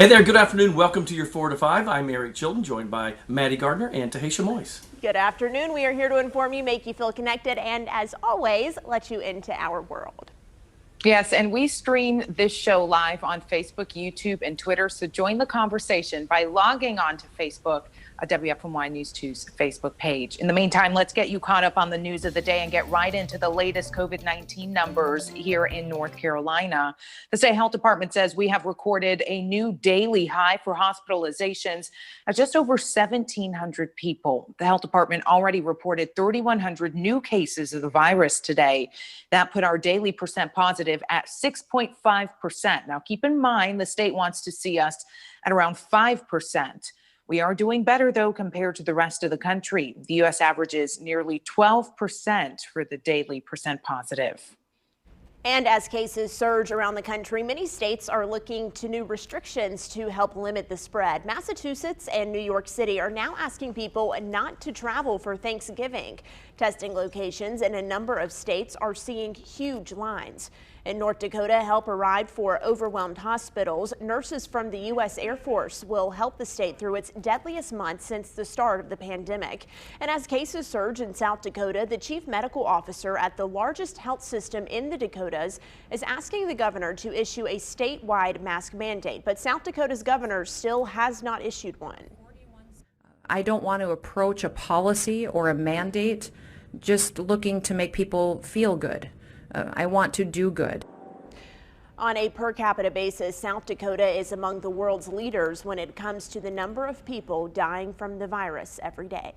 Hey there, good afternoon. Welcome to your 4 to 5. I'm Eric Chilton, joined by Maddie Gardner and Taheshah Moise. Good afternoon. We are here to inform you, make you feel connected, and as always, let you into our world. Yes, and we stream this show live on Facebook, YouTube, and Twitter. So join the conversation by logging on to Facebook, WFMY News 2's Facebook page. In the meantime, let's get you caught up on the news of the day and get right into the latest COVID-19 numbers here in North Carolina. The state health department says we have recorded a new daily high for hospitalizations of just over 1,700 people. The health department already reported 3,100 new cases of the virus today. That put our daily percent positive at 6.5%. Now, keep in mind, the state wants to see us at around 5%. We are doing better, though, compared to the rest of the country. The U.S. averages nearly 12% for the daily percent positive. And as cases surge around the country, many states are looking to new restrictions to help limit the spread. Massachusetts and New York City are now asking people not to travel for Thanksgiving. Testing locations in a number of states are seeing huge lines. In North Dakota, help arrived for overwhelmed hospitals. Nurses from the U.S. Air Force will help the state through its deadliest month since the start of the pandemic. And as cases surge in South Dakota, the chief medical officer at the largest health system in the Dakotas is asking the governor to issue a statewide mask mandate. But South Dakota's governor still has not issued one. I don't want to approach a policy or a mandate just looking to make people feel good. I want to do good. On a per capita basis, South Dakota is among the world's leaders when it comes to the number of people dying from the virus every day.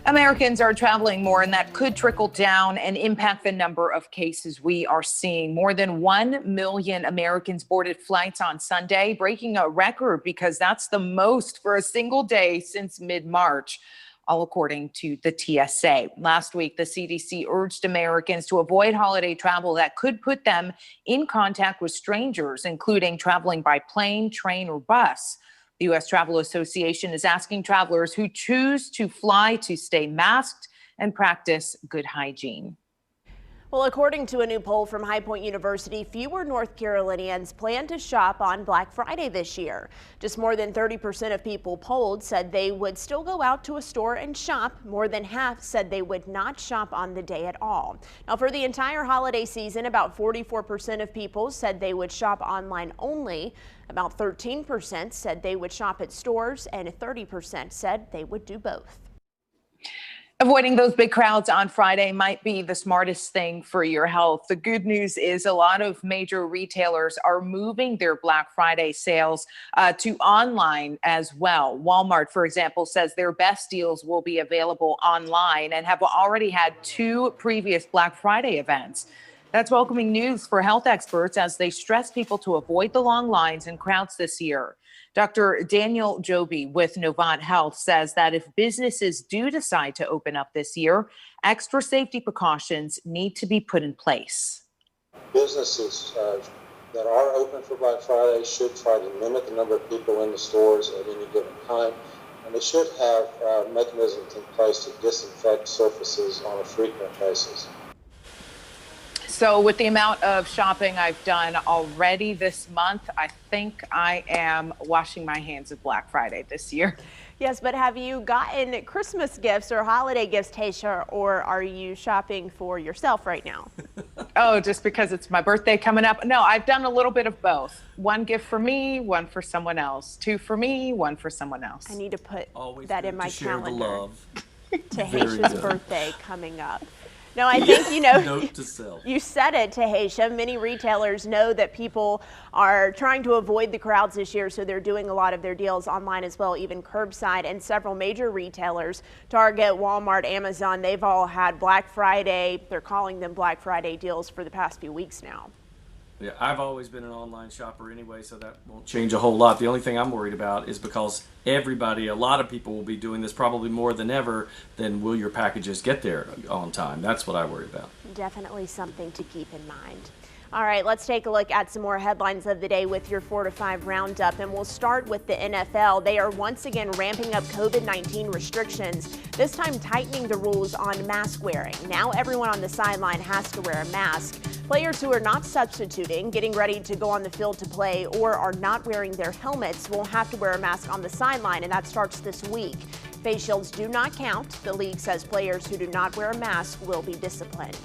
Americans are traveling more, and that could trickle down and impact the number of cases we are seeing. More than 1 million Americans boarded flights on Sunday, breaking a record because that's the most for a single day since mid-March, all according to the TSA. Last week, the CDC urged Americans to avoid holiday travel that could put them in contact with strangers, including traveling by plane, train, or bus. The U.S. Travel Association is asking travelers who choose to fly to stay masked and practice good hygiene. Well, according to a new poll from High Point University, fewer North Carolinians plan to shop on Black Friday this year. Just more than 30% of people polled said they would still go out to a store and shop. More than half said they would not shop on the day at all. Now, for the entire holiday season, about 44% of people said they would shop online only. About 13% said they would shop at stores, and 30% said they would do both. Avoiding those big crowds on Friday might be the smartest thing for your health. The good news is a lot of major retailers are moving their Black Friday sales to online as well. Walmart, for example, says their best deals will be available online and have already had 2 previous Black Friday events. That's welcoming news for health experts as they stress people to avoid the long lines and crowds this year. Dr. Daniel Joby with Novant Health says that if businesses do decide to open up this year, extra safety precautions need to be put in place. Businesses that are open for Black Friday should try to limit the number of people in the stores at any given time, and they should have mechanisms in place to disinfect surfaces on a frequent basis. So with the amount of shopping I've done already this month, I think I am washing my hands of Black Friday this year. Yes, but have you gotten Christmas gifts or holiday gifts, Taheshah, or are you shopping for yourself right now? Oh, just because it's my birthday coming up? No, I've done a little bit of both. 1 gift for me, 1 for someone else. 2 for me, 1 for someone else. I need to put Always that in my share calendar. the love. Taheshah's birthday coming up. No, I think, you know, Note to self. You said it, Taheshah. Many retailers know that people are trying to avoid the crowds this year, so they're doing a lot of their deals online as well, even curbside. And several major retailers, Target, Walmart, Amazon, they've all had Black Friday. They're calling them Black Friday deals for the past few weeks now. Yeah, I've always been an online shopper anyway, so that won't change a whole lot. The only thing I'm worried about is because a lot of people will be doing this probably more than ever, then will your packages get there on time? That's what I worry about. Definitely something to keep in mind. All right, let's take a look at some more headlines of the day with your 4 to 5 roundup, and we'll start with the NFL. They are once again ramping up COVID-19 restrictions, this time tightening the rules on mask wearing. Now everyone on the sideline has to wear a mask. Players who are not substituting, getting ready to go on the field to play, or are not wearing their helmets will have to wear a mask on the sideline, and that starts this week. Face shields do not count. The league says players who do not wear a mask will be disciplined.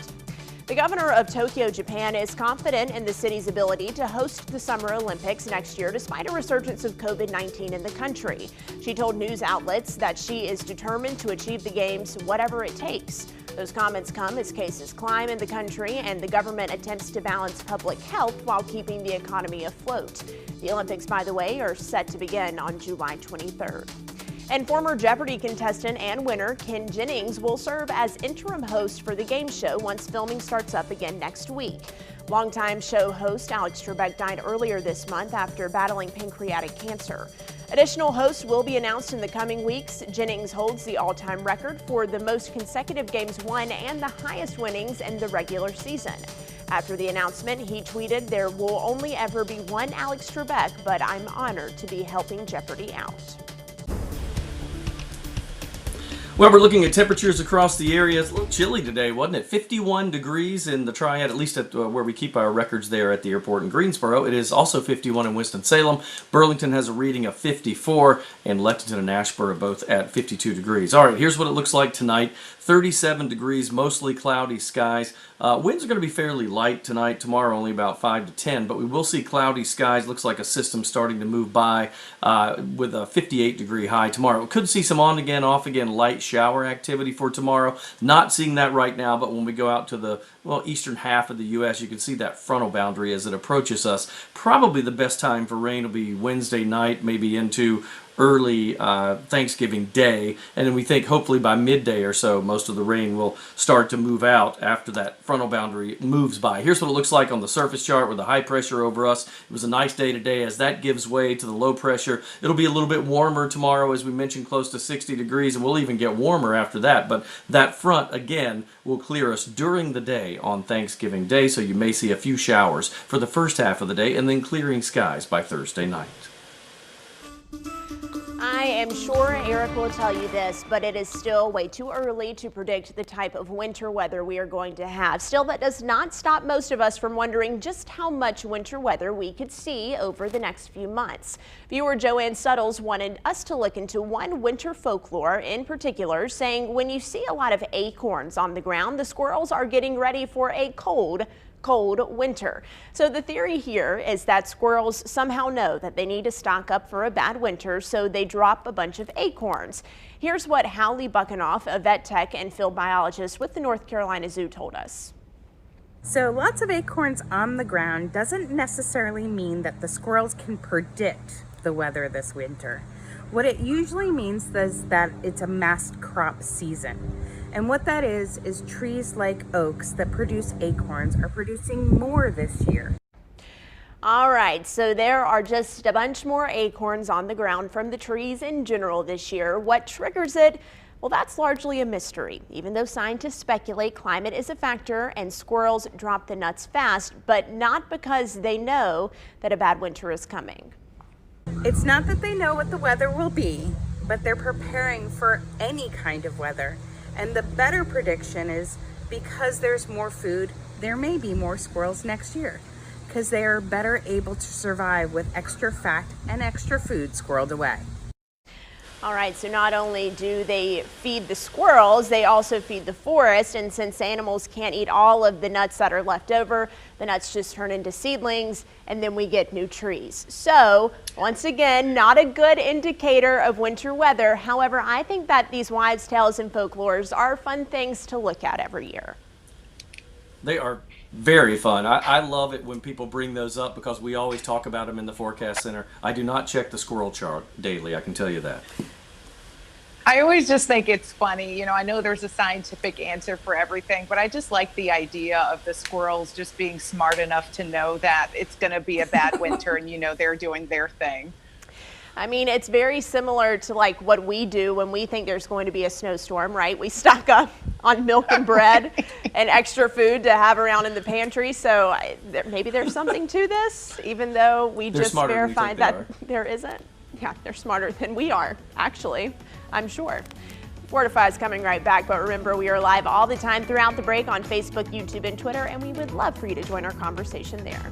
The governor of Tokyo, Japan, is confident in the city's ability to host the Summer Olympics next year despite a resurgence of COVID-19 in the country. She told news outlets that she is determined to achieve the games whatever it takes. Those comments come as cases climb in the country and the government attempts to balance public health while keeping the economy afloat. The Olympics, by the way, are set to begin on July 23rd. And former Jeopardy contestant and winner Ken Jennings will serve as interim host for the game show once filming starts up again next week. Longtime show host Alex Trebek died earlier this month after battling pancreatic cancer. Additional hosts will be announced in the coming weeks. Jennings holds the all-time record for the most consecutive games won and the highest winnings in the regular season. After the announcement, he tweeted, "There will only ever be one Alex Trebek, but I'm honored to be helping Jeopardy out." Well, we're looking at temperatures across the area. It's a little chilly today, wasn't it? 51 degrees in the Triad, at least at where we keep our records there at the airport in Greensboro. It is also 51 in Winston-Salem. Burlington has a reading of 54, and Lexington and Asheboro both at 52 degrees. All right, here's what it looks like tonight. 37 degrees, mostly cloudy skies. Winds are going to be fairly light tonight. Tomorrow only about 5 to 10, but we will see cloudy skies. Looks like a system starting to move by with a 58-degree high tomorrow. Could see some on again, off again, light shower activity for tomorrow. Not seeing that right now, but when we go out to the eastern half of the U.S., you can see that frontal boundary as it approaches us. Probably the best time for rain will be Wednesday night, maybe into early Thanksgiving Day, and then we think hopefully by midday or so most of the rain will start to move out after that frontal boundary moves by. Here's what it looks like on the surface chart with the high pressure over us. It was a nice day today. As that gives way to the low pressure, it'll be a little bit warmer tomorrow, as we mentioned, close to 60 degrees, and we'll even get warmer after that. But that front again will clear us during the day on Thanksgiving Day, so you may see a few showers for the first half of the day and then clearing skies by Thursday night. I am sure Eric will tell you this, but it is still way too early to predict the type of winter weather we are going to have. Still, that does not stop most of us from wondering just how much winter weather we could see over the next few months. Viewer Joanne Suttles wanted us to look into one winter folklore in particular, saying when you see a lot of acorns on the ground, the squirrels are getting ready for a cold winter. So the theory here is that squirrels somehow know that they need to stock up for a bad winter, so they drop a bunch of acorns. Here's what Hallie Buckenoff, a vet tech and field biologist with the North Carolina Zoo, told us. So lots of acorns on the ground doesn't necessarily mean that the squirrels can predict the weather this winter. What it usually means is that it's a mast crop season. And what that is trees like oaks that produce acorns are producing more this year. All right, so there are just a bunch more acorns on the ground from the trees in general this year. What triggers it? Well, that's largely a mystery. Even though scientists speculate climate is a factor and squirrels drop the nuts fast, but not because they know that a bad winter is coming. It's not that they know what the weather will be, but they're preparing for any kind of weather. And the better prediction is because there's more food, there may be more squirrels next year because they are better able to survive with extra fat and extra food squirreled away. All right, so not only do they feed the squirrels, they also feed the forest. And since animals can't eat all of the nuts that are left over, the nuts just turn into seedlings and then we get new trees. So once again, not a good indicator of winter weather. However, I think that these wives' tales and folklores are fun things to look at every year. They are very fun. I love it when people bring those up because we always talk about them in the Forecast Center. I do not check the squirrel chart daily, I can tell you that. I always just think it's funny. You know, I know there's a scientific answer for everything, but I just like the idea of the squirrels just being smart enough to know that it's going to be a bad winter and, you know, they're doing their thing. I mean, it's very similar to like what we do when we think there's going to be a snowstorm, right? We stock up on milk and bread and extra food to have around in the pantry. So maybe there's something to this, even though we just verified that there isn't. Yeah, they're smarter than we are, actually, I'm sure. Fortify is coming right back, but remember, we are live all the time throughout the break on Facebook, YouTube, and Twitter, and we would love for you to join our conversation there.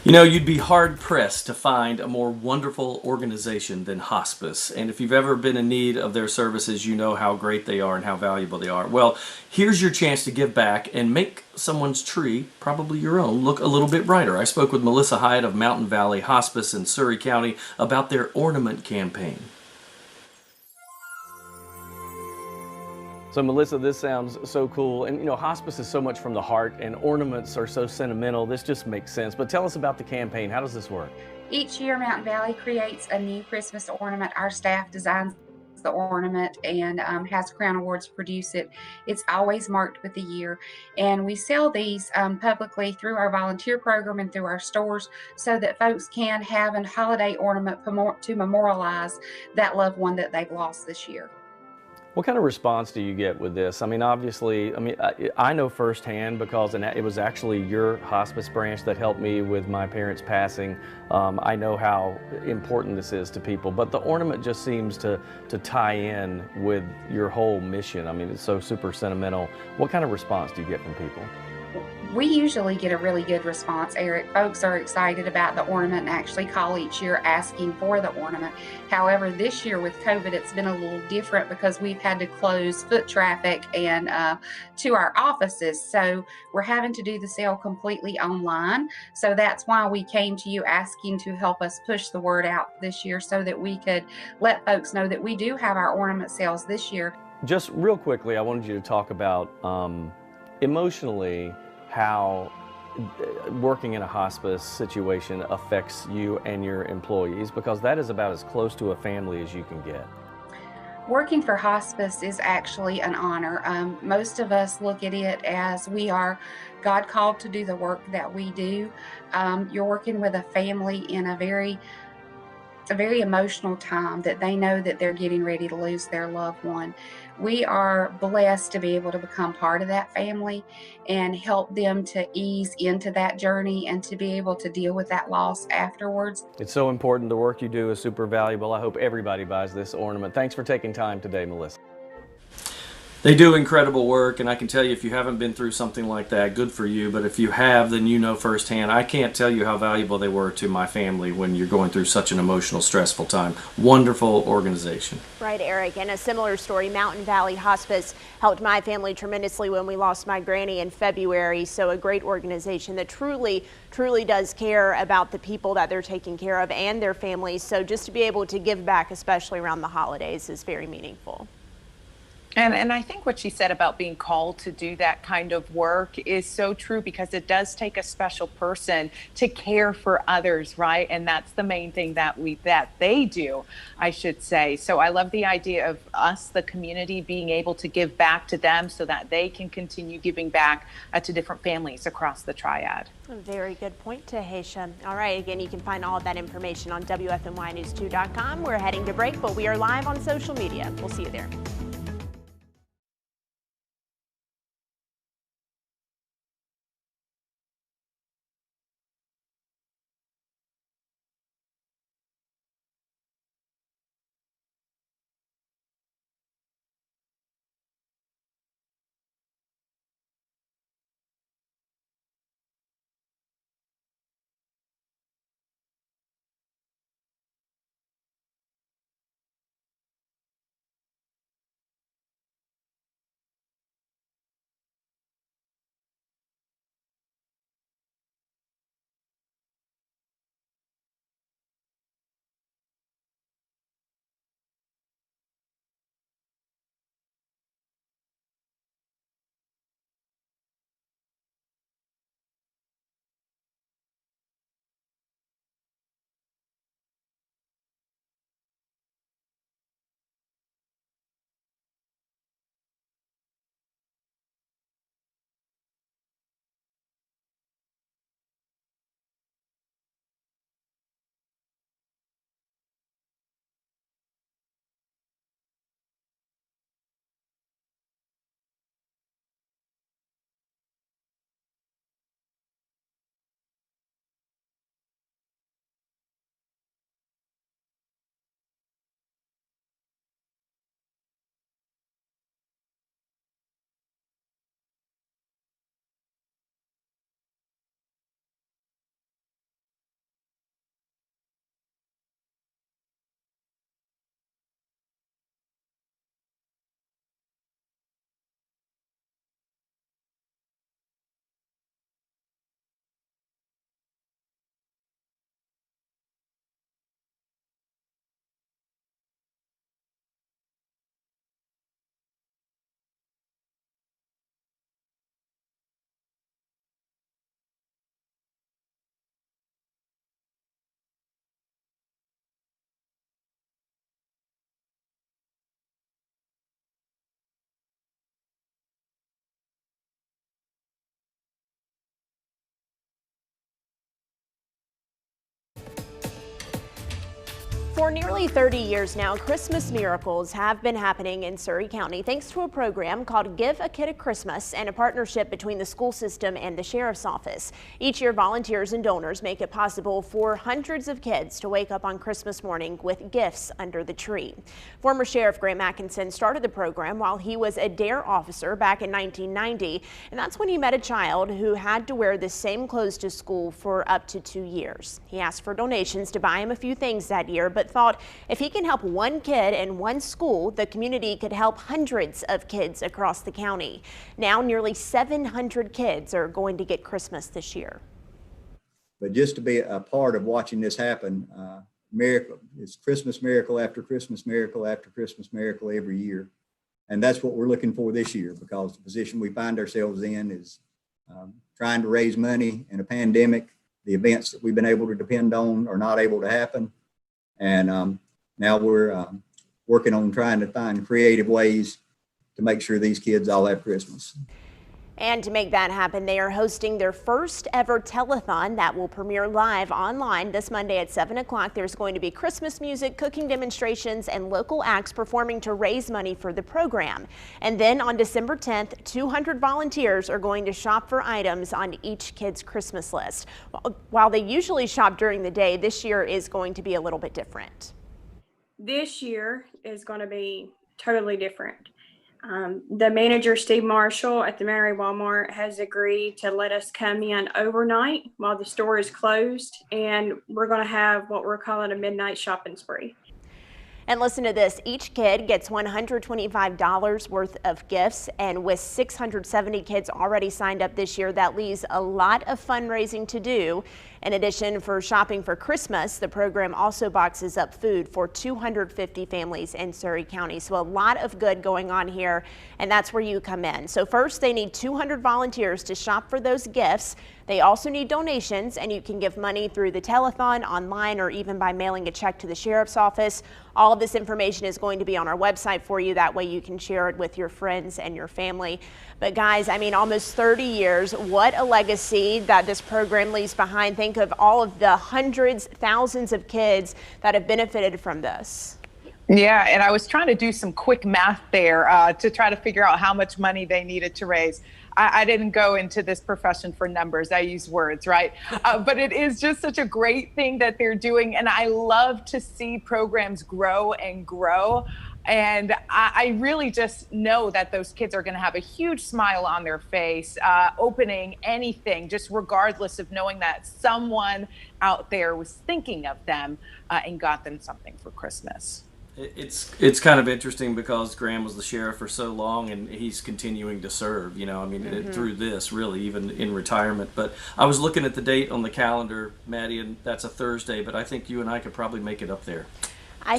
You know, you'd be hard-pressed to find a more wonderful organization than hospice. And if you've ever been in need of their services, you know how great they are and how valuable they are. Well, here's your chance to give back and make someone's tree, probably your own, look a little bit brighter. I spoke with Melissa Hyatt of Mountain Valley Hospice in Surry County about their ornament campaign. So Melissa, this sounds so cool. And you know, hospice is so much from the heart and ornaments are so sentimental. This just makes sense. But tell us about the campaign. How does this work? Each year, Mountain Valley creates a new Christmas ornament. Our staff designs the ornament and has Crown Awards produce it. It's always marked with the year. And we sell these publicly through our volunteer program and through our stores so that folks can have a holiday ornament to memorialize that loved one that they've lost this year. What kind of response do you get with this? I mean, obviously, I know firsthand because it was actually your hospice branch that helped me with my parents' passing. I know how important this is to people, but the ornament just seems to tie in with your whole mission. I mean, it's so super sentimental. What kind of response do you get from people? We usually get a really good response, Eric. Folks are excited about the ornament and actually call each year asking for the ornament. However, this year with COVID, it's been a little different because we've had to close foot traffic and to our offices. So we're having to do the sale completely online. So that's why we came to you asking to help us push the word out this year so that we could let folks know that we do have our ornament sales this year. Just real quickly, I wanted you to talk about emotionally how working in a hospice situation affects you and your employees, because that is about as close to a family as you can get. Working for hospice is actually an honor. Most of us look at it as we are God called to do the work that we do. You're working with a family in a very It's a very emotional time that they know that they're getting ready to lose their loved one. We are blessed to be able to become part of that family and help them to ease into that journey and to be able to deal with that loss afterwards. It's so important. The work you do is super valuable. I hope everybody buys this ornament. Thanks for taking time today, Melissa. They do incredible work, and I can tell you, if you haven't been through something like that, good for you. But if you have, then you know firsthand. I can't tell you how valuable they were to my family when you're going through such an emotional, stressful time. Wonderful organization. Right, Eric. And a similar story, Mountain Valley Hospice helped my family tremendously when we lost my granny in February. So a great organization that truly does care about the people that they're taking care of and their families. So just to be able to give back, especially around the holidays, is very meaningful. And I think what she said about being called to do that kind of work is so true, because it does take a special person to care for others, right? And that's the main thing that they do, I should say. So I love the idea of us, the community, being able to give back to them so that they can continue giving back to different families across the triad. A very good point, Taheshah. All right, again, you can find all of that information on WFNYnews2.com. We're heading to break, but we are live on social media. We'll see you there. For nearly 30 years now, Christmas miracles have been happening in Surry County thanks to a program called Give a Kid a Christmas and a partnership between the school system and the sheriff's office. Each year, volunteers and donors make it possible for hundreds of kids to wake up on Christmas morning with gifts under the tree. Former Sheriff Grant Mackinson started the program while he was a DARE officer back in 1990, and that's when he met a child who had to wear the same clothes to school for up to 2 years. He asked for donations to buy him a few things that year, but thought if he can help one kid in one school, the community could help hundreds of kids across the county. Now nearly 700 kids are going to get Christmas this year. But just to be a part of watching this happen, miracle, it's Christmas miracle after Christmas miracle after Christmas miracle every year. And that's what we're looking for this year, because the position we find ourselves in is trying to raise money in a pandemic. The events that we've been able to depend on are not able to happen. And now we're working on trying to find creative ways to make sure these kids all have Christmas. And to make that happen, they are hosting their first ever telethon that will premiere live online this Monday at 7 o'clock. There's going to be Christmas music, cooking demonstrations, and local acts performing to raise money for the program. And then on December 10th, 200 volunteers are going to shop for items on each kid's Christmas list. While they usually shop during the day, this year is going to be a little bit different. This year is going to be totally different. The manager, Steve Marshall at the Monterey Walmart, has agreed to let us come in overnight while the store is closed, and we're going to have what we're calling a midnight shopping spree. And listen to this, each kid gets $125 worth of gifts, and with 670 kids already signed up this year, that leaves a lot of fundraising to do. In addition, for shopping for Christmas, the program also boxes up food for 250 families in Surrey County. So a lot of good going on here, and that's where you come in. So first, they need 200 volunteers to shop for those gifts. They also need donations, and you can give money through the telethon, online, or even by mailing a check to the sheriff's office. All of this information is going to be on our website for you. That way you can share it with your friends and your family. But guys, I mean, almost 30 years, what a legacy that this program leaves behind. Think of all of the hundreds, thousands of kids that have benefited from this. Yeah, and I was trying to do some quick math there to try to figure out how much money they needed to raise. I didn't go into this profession for numbers. I use words, right? But it is just such a great thing that they're doing. And I love to see programs grow and grow. And I really just know that those kids are going to have a huge smile on their face, opening anything, just regardless of knowing that someone out there was thinking of them and got them something for Christmas. It's kind of interesting because Graham was the sheriff for so long, and he's continuing to serve, you know, I mean, through this, really, even in retirement. But I was looking at the date on the calendar, Maddie, and that's a Thursday, but I think you and I could probably make it up there. I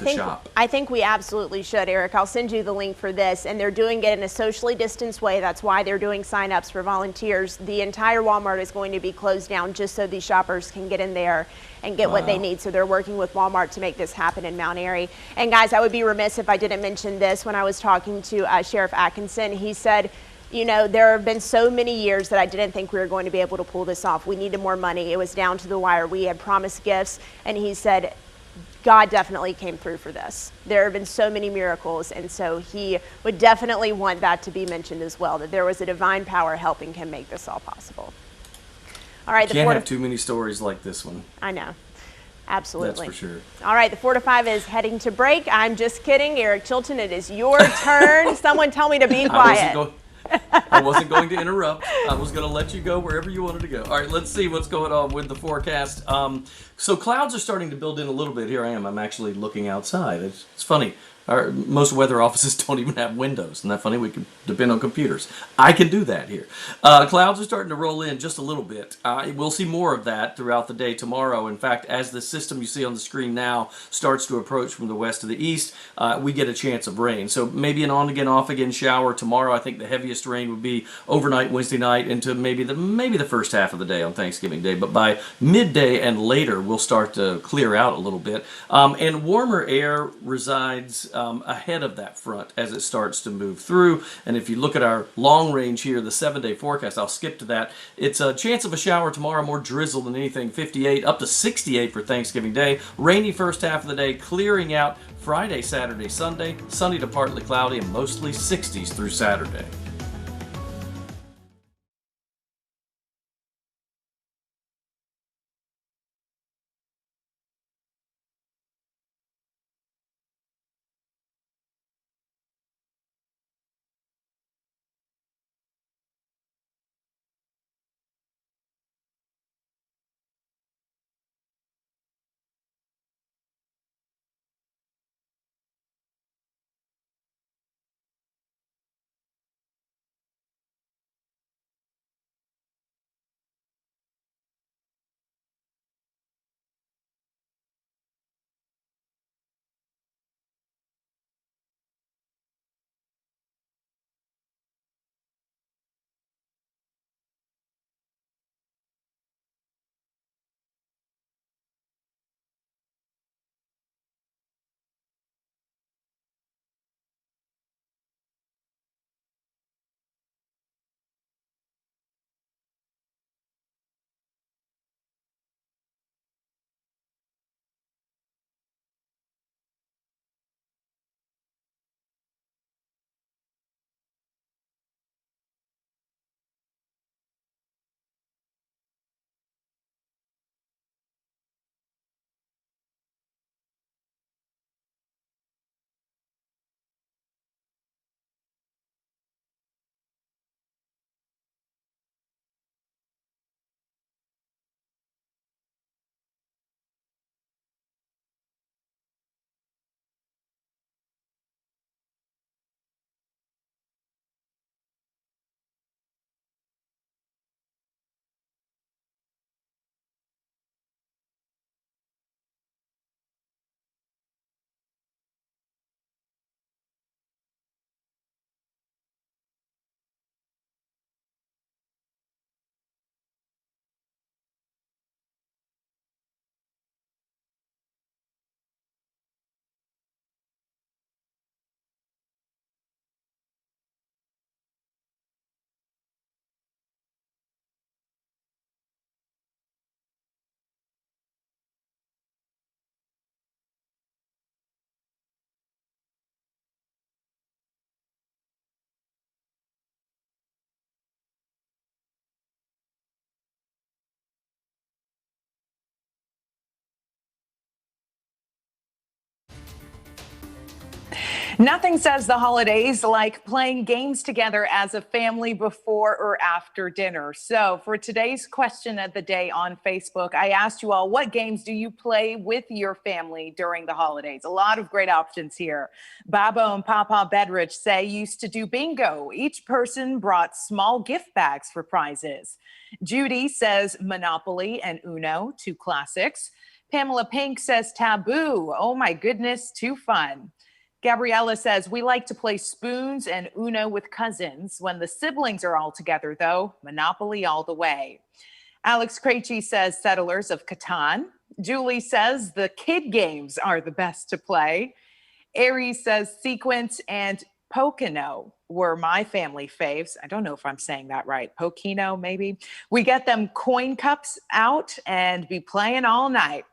think we absolutely should, Eric. I'll send you the link for this, and they're doing it in a socially distanced way. That's why they're doing signups for volunteers. The entire Walmart is going to be closed down just so these shoppers can get in there and get what they need. So they're working with Walmart to make this happen in Mount Airy. And guys, I would be remiss if I didn't mention this. When I was talking to Sheriff Atkinson, he said, you know, there have been so many years that I didn't think we were going to be able to pull this off. We needed more money. It was down to the wire. We had promised gifts, and he said, God definitely came through for this. There have been so many miracles, and so he would definitely want that to be mentioned as well, that there was a divine power helping him make this all possible. All right, can't have too many stories like this one. I know. Absolutely. That's for sure. All right, the 4 to 5 is heading to break. I'm just kidding. Eric Chilton, it is your turn. Someone tell me to be quiet. I wasn't going to interrupt. I was going to let you go wherever you wanted to go. All right, let's see what's going on with the forecast. So clouds are starting to build in a little bit. Here I am. I'm actually looking outside. It's funny. Most weather offices don't even have windows. Isn't that funny? We can depend on computers. I can do that here. Clouds are starting to roll in just a little bit. We'll see more of that throughout the day tomorrow. In fact, as the system you see on the screen now starts to approach from the west to the east, we get a chance of rain. So maybe an on-again, off-again shower tomorrow. I think the heaviest rain would be overnight Wednesday night into maybe the first half of the day on Thanksgiving Day. But by midday and later, we'll start to clear out a little bit. And warmer air resides ahead of that front as it starts to move through. And if you look at our long range here, the 7-day forecast, I'll skip to that. It's a chance of a shower tomorrow, more drizzle than anything, 58 up to 68 for Thanksgiving Day. Rainy first half of the day, clearing out Friday, Saturday, Sunday, sunny to partly cloudy, and mostly 60s through Saturday. Nothing says the holidays like playing games together as a family before or after dinner. So for today's question of the day on Facebook, I asked you all, what games do you play with your family during the holidays? A lot of great options here. Babo and Papa Bedrich say used to do bingo. Each person brought small gift bags for prizes. Judy says Monopoly and Uno, two classics. Pamela Pink says Taboo. Oh my goodness, too fun. Gabriella says, we like to play spoons and Uno with cousins. When the siblings are all together, though, Monopoly all the way. Alex Krejci says Settlers of Catan. Julie says the kid games are the best to play. Aries says Sequence and Pocono were my family faves. I don't know if I'm saying that right. Pocono, maybe. We get them coin cups out and be playing all night.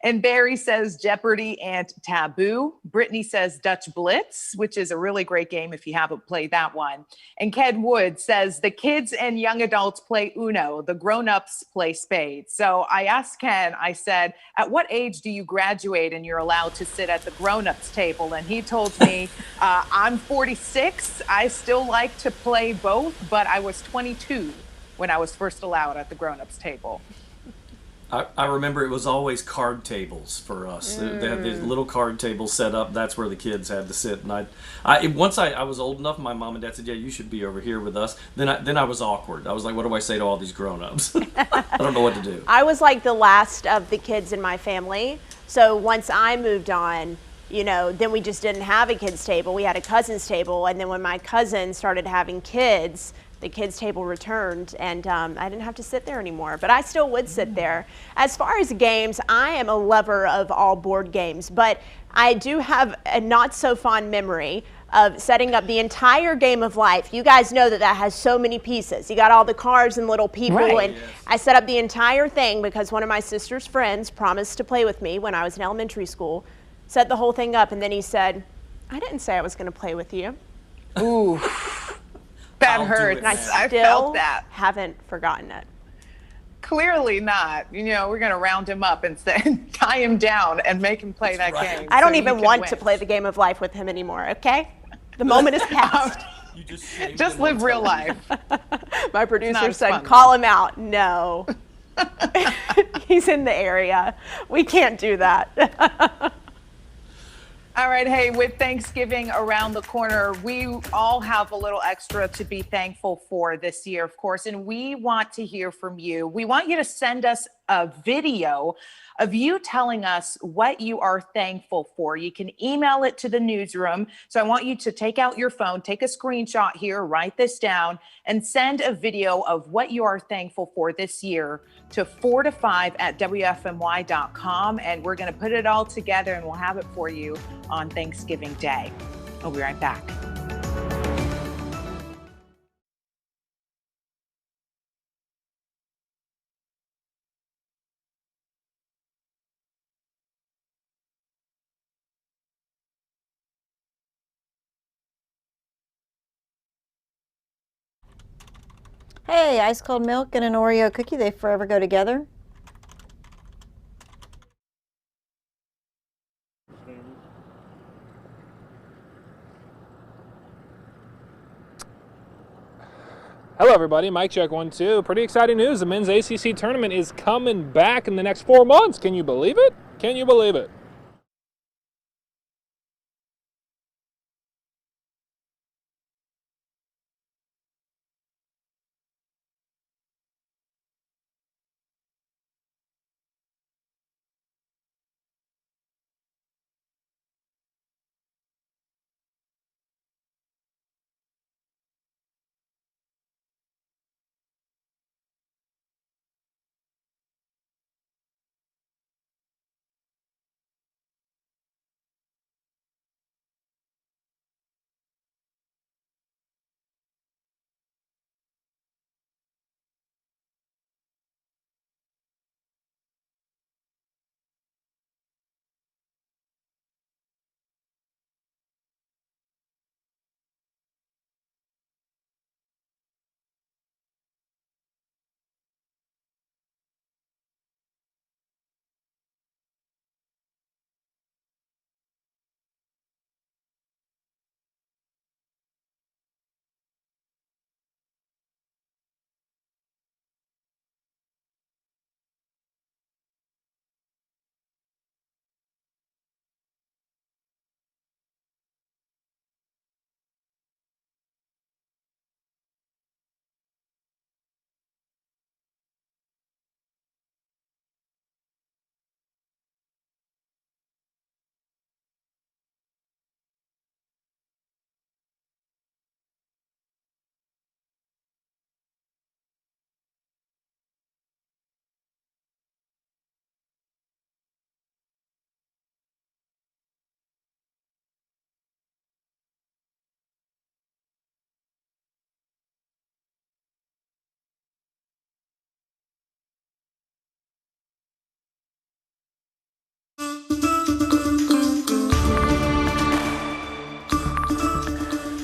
And Barry says Jeopardy and Taboo. Brittany says Dutch Blitz, which is a really great game if you haven't played that one. And Ken Wood says the kids and young adults play Uno. The grown-ups play spades. So I asked Ken, I said, at what age do you graduate and you're allowed to sit at the grown-ups table? And he told me, I'm 46. I still like to play both, but I was 22 when I was first allowed at the grown-ups table. I remember it was always card tables for us. They had these little card tables set up. That's where the kids had to sit. And once I was old enough, my mom and dad said, "Yeah, you should be over here with us." Then I was awkward. I was like, "What do I say to all these grown-ups?" I don't know what to do. I was like the last of the kids in my family. So once I moved on, then we just didn't have a kids table. We had a cousins table. And then when my cousin started having kids, the kids table returned, and I didn't have to sit there anymore, but I still would sit there. As far as games, I am a lover of all board games, but I do have a not so fond memory of setting up the entire game of life. You guys know that has so many pieces. You got all the cards and little people, and yes. I set up the entire thing because one of my sister's friends promised to play with me when I was in elementary school, set the whole thing up, and then he said, "I didn't say I was going to play with you." Ooh. That hurts. And I still haven't forgotten it. Clearly not. We're going to round him up and tie him down and make him play that game. I don't even want to play the game of life with him anymore, okay? The moment is past. You just live real life. My producer said, call him out. No. He's in the area. We can't do that. All right, hey, with Thanksgiving around the corner, we all have a little extra to be thankful for this year, of course, and we want to hear from you. We want you to send us a video of you telling us what you are thankful for. You can email it to the newsroom. So I want you to take out your phone, take a screenshot here, write this down, and send a video of what you are thankful for this year to 4to5@WFMY.com. And we're going to put it all together and we'll have it for you on Thanksgiving Day. We'll be right back. Hey, ice cold milk and an Oreo cookie, they forever go together. Hello everybody, mic check 1, 2. Pretty exciting news. The men's ACC tournament is coming back in the next 4 months. Can you believe it? Can you believe it?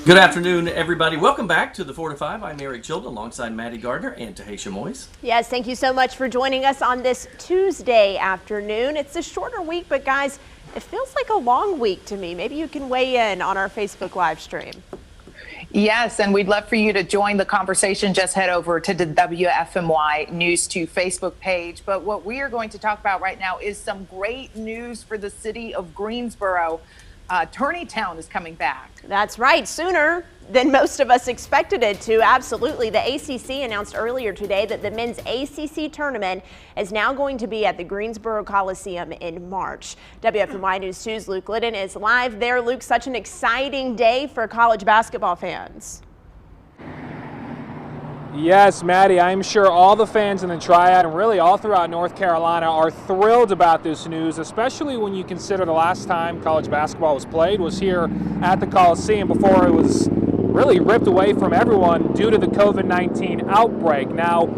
Good afternoon, everybody. Welcome back to the 4 to 5. I'm Eric Chilton alongside Maddie Gardner and Taheshah Moise. Yes, thank you so much for joining us on this Tuesday afternoon. It's a shorter week, but guys, it feels like a long week to me. Maybe you can weigh in on our Facebook live stream. Yes, and we'd love for you to join the conversation. Just head over to the WFMY News 2 Facebook page. But what we are going to talk about right now is some great news for the city of Greensboro. Tourneytown is coming back. That's right, sooner than most of us expected it to. Absolutely. The ACC announced earlier today that the men's ACC tournament is now going to be at the Greensboro Coliseum in March. WFMY News 2's Luke Liddon is live there. Luke, such an exciting day for college basketball fans. Yes, Maddie, I'm sure all the fans in the Triad and really all throughout North Carolina are thrilled about this news, especially when you consider the last time college basketball was played was here at the Coliseum before it was really ripped away from everyone due to the COVID-19 outbreak. Now,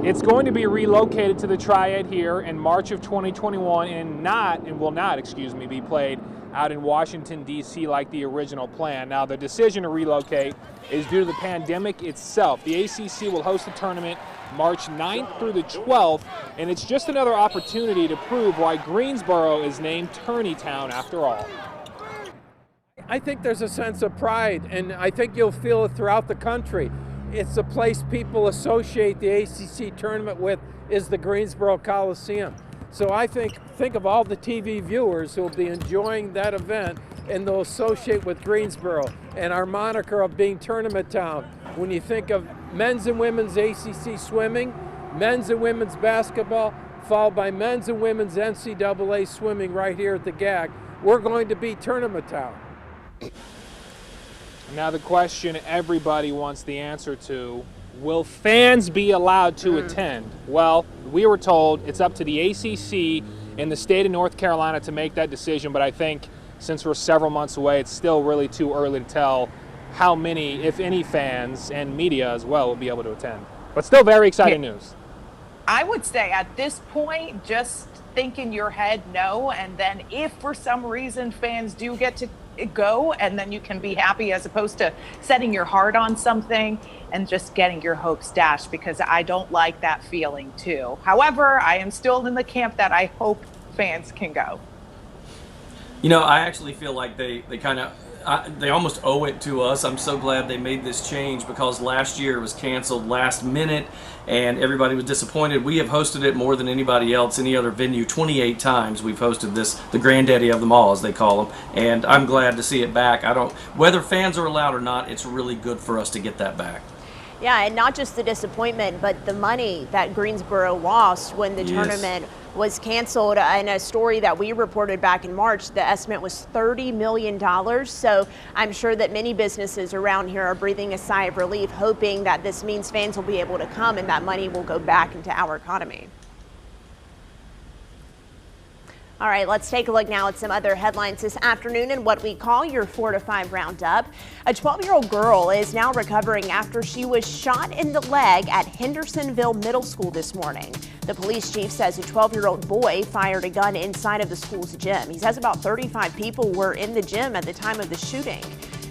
it's going to be relocated to the Triad here in March of 2021 and will not be played out in Washington, D.C. like the original plan. Now, the decision to relocate is due to the pandemic itself. The ACC will host the tournament March 9th through the 12th, and it's just another opportunity to prove why Greensboro is named Tourneytown after all. I think there's a sense of pride, and I think you'll feel it throughout the country. It's a place people associate the ACC tournament with is the Greensboro Coliseum. So I think of all the TV viewers who will be enjoying that event, and they'll associate with Greensboro and our moniker of being Tournament Town. When you think of men's and women's ACC swimming, men's and women's basketball, followed by men's and women's NCAA swimming right here at the GAC, we're going to be Tournament Town. Now the question everybody wants the answer to, will fans be allowed to attend? Well, we were told it's up to the ACC and the state of North Carolina to make that decision, but I think since we're several months away, it's still really too early to tell how many, if any, fans and media as well will be able to attend. But still very exciting news. I would say at this point, just think in your head no, and then if for some reason fans do get to go, and then you can be happy as opposed to setting your heart on something and just getting your hopes dashed, because I don't like that feeling too. However, I am still in the camp that I hope fans can go. You know, I actually feel like they almost owe it to us. I'm so glad they made this change, because last year it was canceled last minute and everybody was disappointed. We have hosted it more than anybody else, any other venue. 28 times we've hosted this, the granddaddy of them all, as they call them, and I'm glad to see it back. Whether fans are allowed or not, it's really good for us to get that back. Yeah, and not just the disappointment, but the money that Greensboro lost when the tournament was canceled. In a story that we reported back in March, the estimate was $30 million. So I'm sure that many businesses around here are breathing a sigh of relief, hoping that this means fans will be able to come and that money will go back into our economy. All right, let's take a look now at some other headlines this afternoon in what we call your 4 to 5 roundup. A 12-year-old girl is now recovering after she was shot in the leg at Hendersonville Middle School this morning. The police chief says a 12-year-old boy fired a gun inside of the school's gym. He says about 35 people were in the gym at the time of the shooting.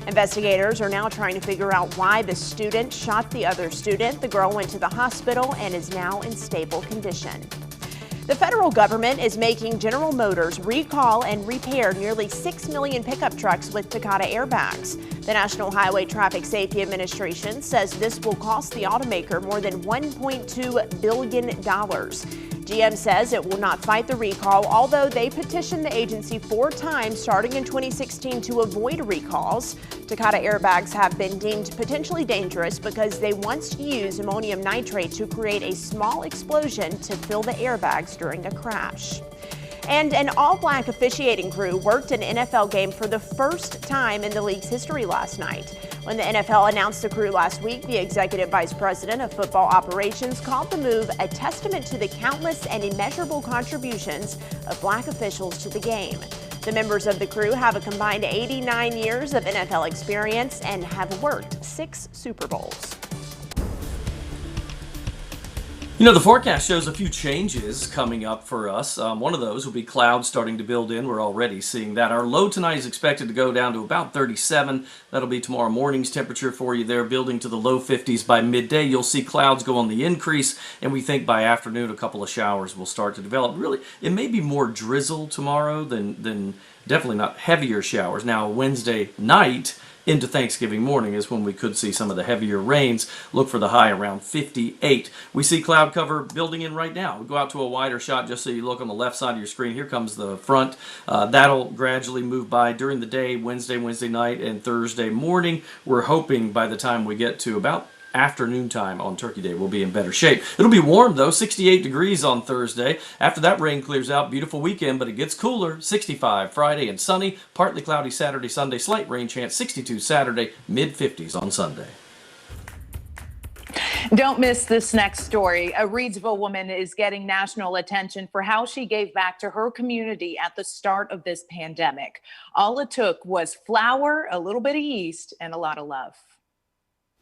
Investigators are now trying to figure out why the student shot the other student. The girl went to the hospital and is now in stable condition. The federal government is making General Motors recall and repair nearly 6 million pickup trucks with Takata airbags. The National Highway Traffic Safety Administration says this will cost the automaker more than $1.2 billion. GM says it will not fight the recall, although they petitioned the agency 4 times starting in 2016 to avoid recalls. Takata airbags have been deemed potentially dangerous because they once used ammonium nitrate to create a small explosion to fill the airbags during a crash. And an all-black officiating crew worked an NFL game for the first time in the league's history last night. When the NFL announced the crew last week, the executive vice president of football operations called the move a testament to the countless and immeasurable contributions of black officials to the game. The members of the crew have a combined 89 years of NFL experience and have worked 6 Super Bowls. You know, the forecast shows a few changes coming up for us. One of those will be clouds starting to build in. We're already seeing that. Our low tonight is expected to go down to about 37. That'll be tomorrow morning's temperature for you there, building to the low 50s by midday. You'll see clouds go on the increase, and we think by afternoon a couple of showers will start to develop. Really, it may be more drizzle tomorrow than definitely not heavier showers. Now, Wednesday night into Thanksgiving morning is when we could see some of the heavier rains. Look for the high around 58. We see cloud cover building in right now. We'll go out to a wider shot just so you look on the left side of your screen. Here comes the front. That'll gradually move by during the day, Wednesday night, and Thursday morning. We're hoping by the time we get to about afternoon time on Turkey Day we'll be in better shape. It'll be warm though, 68 degrees on Thursday. After that rain clears out, beautiful weekend, but it gets cooler. 65 Friday and sunny, partly cloudy Saturday, Sunday, slight rain chance, 62 Saturday, mid-50s on Sunday. Don't miss this next story. A Reidsville woman is getting national attention for how she gave back to her community at the start of this pandemic. All it took was flour, a little bit of yeast, and a lot of love.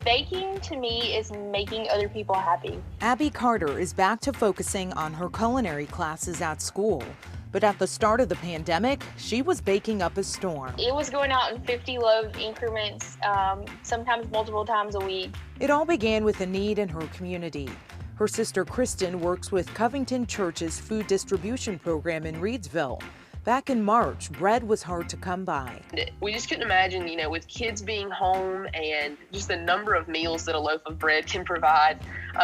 Baking to me is making other people happy. Abby Carter is back to focusing on her culinary classes at school. But at the start of the pandemic, she was baking up a storm. It was going out in 50 loaf increments, sometimes multiple times a week. It all began with a need in her community. Her sister Kristen works with Covington Church's food distribution program in Reidsville. Back in March, bread was hard to come by. We just couldn't imagine, with kids being home and just the number of meals that a loaf of bread can provide,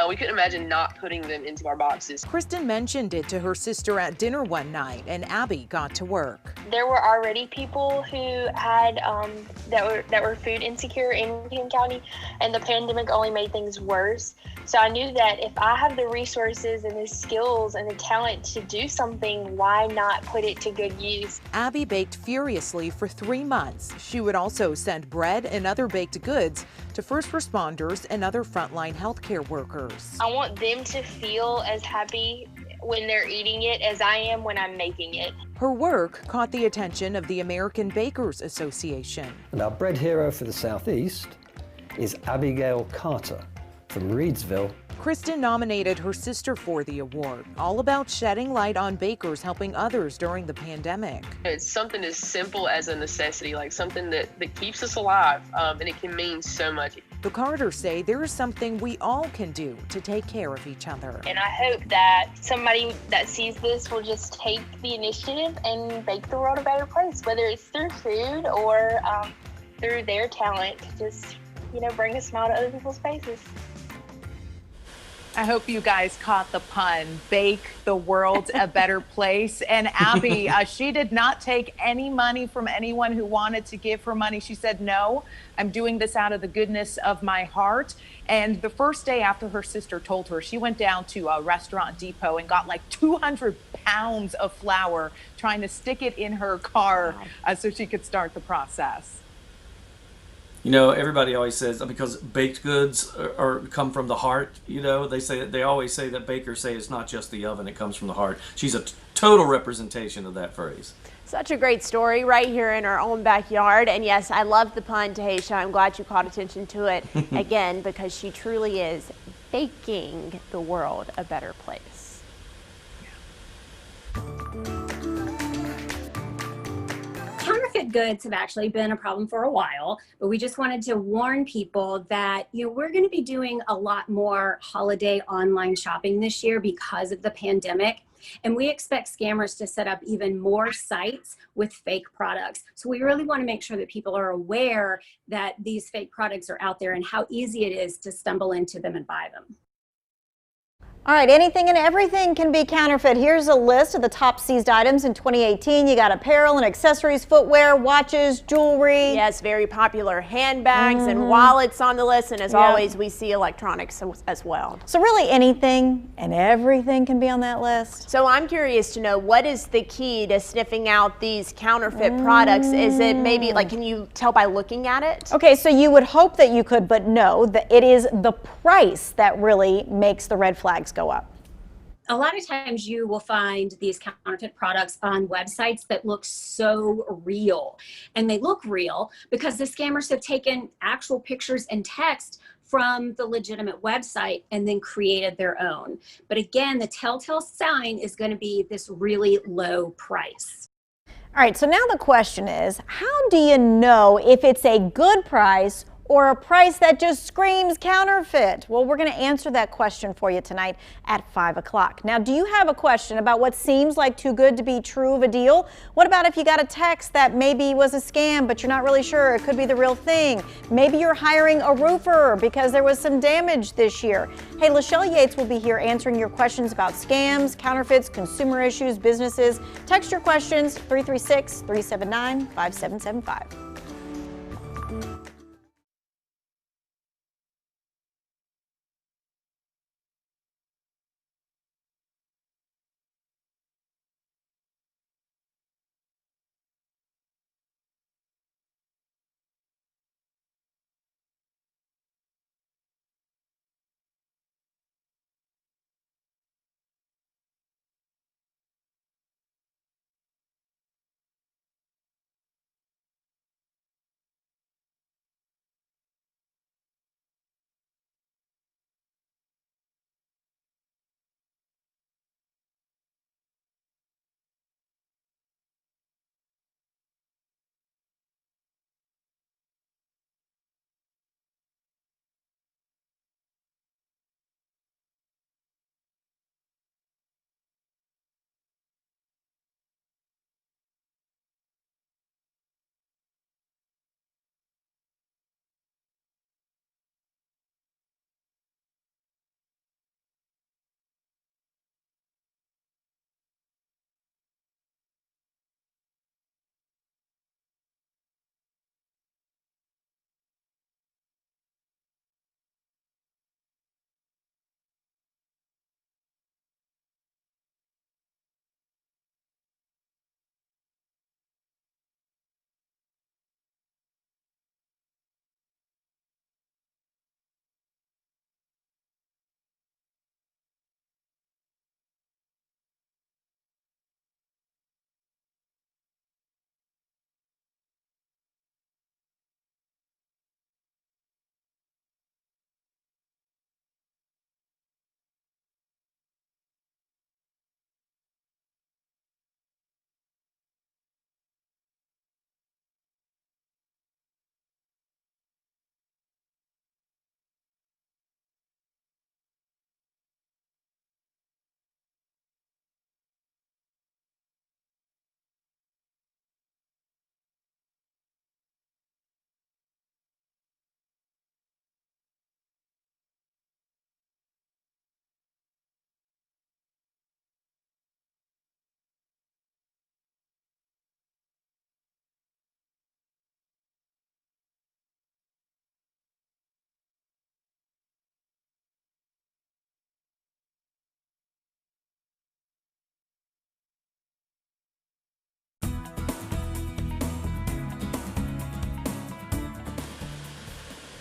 we couldn't imagine not putting them into our boxes. Kristen mentioned it to her sister at dinner one night, and Abby got to work. There were already people who had that were food insecure in King County, and the pandemic only made things worse. So I knew that if I have the resources and the skills and the talent to do something, why not put it to good use? Abby baked furiously for 3 months. She would also send bread and other baked goods to first responders and other frontline healthcare workers. I want them to feel as happy when they're eating it as I am when I'm making it. Her work caught the attention of the American Bakers Association. And our bread hero for the Southeast is Abigail Carter from Reidsville. Kristen nominated her sister for the award, all about shedding light on bakers helping others during the pandemic. It's something as simple as a necessity, like something that keeps us alive, and it can mean so much. The Carters say there is something we all can do to take care of each other. And I hope that somebody that sees this will just take the initiative and make the world a better place, whether it's through food or through their talent. Just, bring a smile to other people's faces. I hope you guys caught the pun. Bake the world a better place. And Abby, she did not take any money from anyone who wanted to give her money. She said, no, I'm doing this out of the goodness of my heart. And the first day after her sister told her, she went down to a Restaurant Depot and got like 200 pounds of flour, trying to stick it in her car so she could start the process. Everybody always says, because baked goods come from the heart, they always say that bakers say it's not just the oven, it comes from the heart. She's a total representation of that phrase. Such a great story right here in our own backyard. And yes, I love the pun, Taheshah. I'm glad you caught attention to it again, because she truly is baking the world a better place. Counterfeit goods have actually been a problem for a while, but we just wanted to warn people that we're going to be doing a lot more holiday online shopping this year because of the pandemic, and we expect scammers to set up even more sites with fake products. So we really want to make sure that people are aware that these fake products are out there and how easy it is to stumble into them and buy them. All right, anything and everything can be counterfeit. Here's a list of the top seized items in 2018. You got apparel and accessories, footwear, watches, jewelry. Yes, very popular handbags and wallets on the list. And as always, we see electronics as well. So really anything and everything can be on that list. So I'm curious to know, what is the key to sniffing out these counterfeit products? Is it maybe can you tell by looking at it? Okay, so you would hope that you could, but no, that it is the price that really makes the red flags go up. a lot of times you will find these counterfeit products on websites that look so real, and they look real because the scammers have taken actual pictures and text from the legitimate website and then created their own. But again, the telltale sign is going to be this really low price. All right, so now the question is, how do you know if it's a good price or a price that just screams counterfeit? Well, we're going to answer that question for you tonight at 5 o'clock. Now, do you have a question about what seems like too good to be true of a deal? What about if you got a text that maybe was a scam, but you're not really sure it could be the real thing? Maybe you're hiring a roofer because there was some damage this year. Hey, Lachelle Yates will be here answering your questions about scams, counterfeits, consumer issues, businesses. Text your questions 336-379-5775.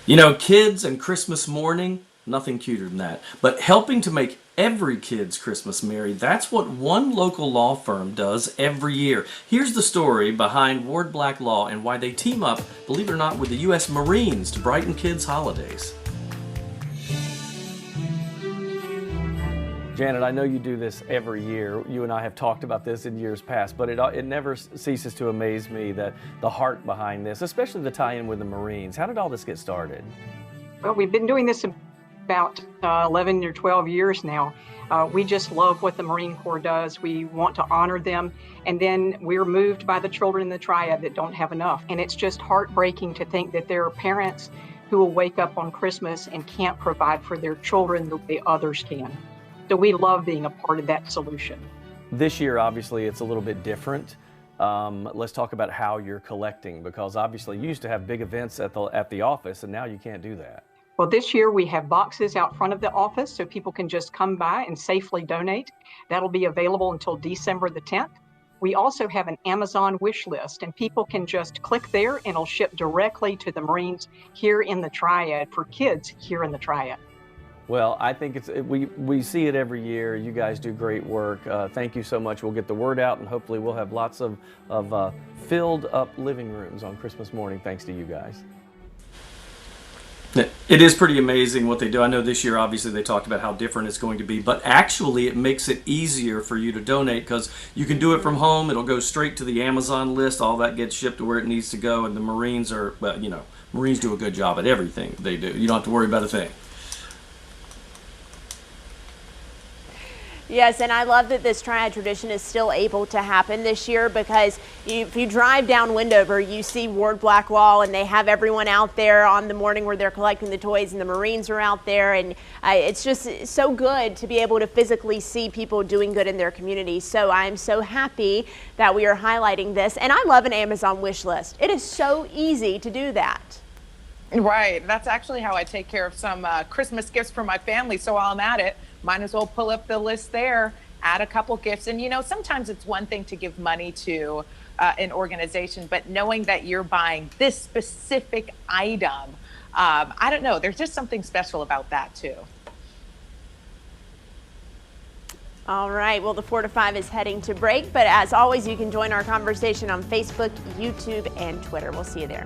You know, kids and Christmas morning, nothing cuter than that. But helping to make every kid's Christmas merry, that's what one local law firm does every year. Here's the story behind Ward Black Law and why they team up, believe it or not, with the U.S. Marines to brighten kids' holidays. Janet, I know you do this every year. You and I have talked about this in years past, but it never ceases to amaze me that the heart behind this, especially the tie-in with the Marines. How did all this get started? Well, we've been doing this about 11 or 12 years now. We just love what the Marine Corps does. We want to honor them. And then we're moved by the children in the triad that don't have enough. And it's just heartbreaking to think that there are parents who will wake up on Christmas and can't provide for their children the way others can. So we love being a part of that solution. This year, obviously, it's a little bit different. Let's talk about how you're collecting, because obviously you used to have big events at the office, and now you can't do that. Well, this year we have boxes out front of the office so people can just come by and safely donate. That'll be available until December the 10th. We also have an Amazon wish list, and people can just click there and it'll ship directly to the Marines here in the Triad for kids here in the Triad. Well, I think we see it every year. You guys do great work. Thank you so much. We'll get the word out, and hopefully we'll have lots of filled up living rooms on Christmas morning thanks to you guys. It is pretty amazing what they do. I know this year, obviously, they talked about how different it's going to be, but actually it makes it easier for you to donate because you can do it from home. It'll go straight to the Amazon list. All that gets shipped to where it needs to go, and the Marines are, well, you know, Marines do a good job at everything they do. You don't have to worry about a thing. Yes, and I love that this triad tradition is still able to happen this year because if you drive down Wendover, you see Ward Blackwall, and they have everyone out there on the morning where they're collecting the toys, and the Marines are out there, and it's just so good to be able to physically see people doing good in their community. So I'm so happy that we are highlighting this, and I love an Amazon wish list. It is so easy to do that. Right, that's actually how I take care of some Christmas gifts for my family, so while I'm at it, might as well pull up the list there, add a couple gifts. And you know, sometimes it's one thing to give money to an organization, but knowing that you're buying this specific item, I don't know, there's just something special about that too. All right, well, the 4 to 5 is heading to break, but as always, you can join our conversation on Facebook, YouTube, and Twitter. We'll see you there.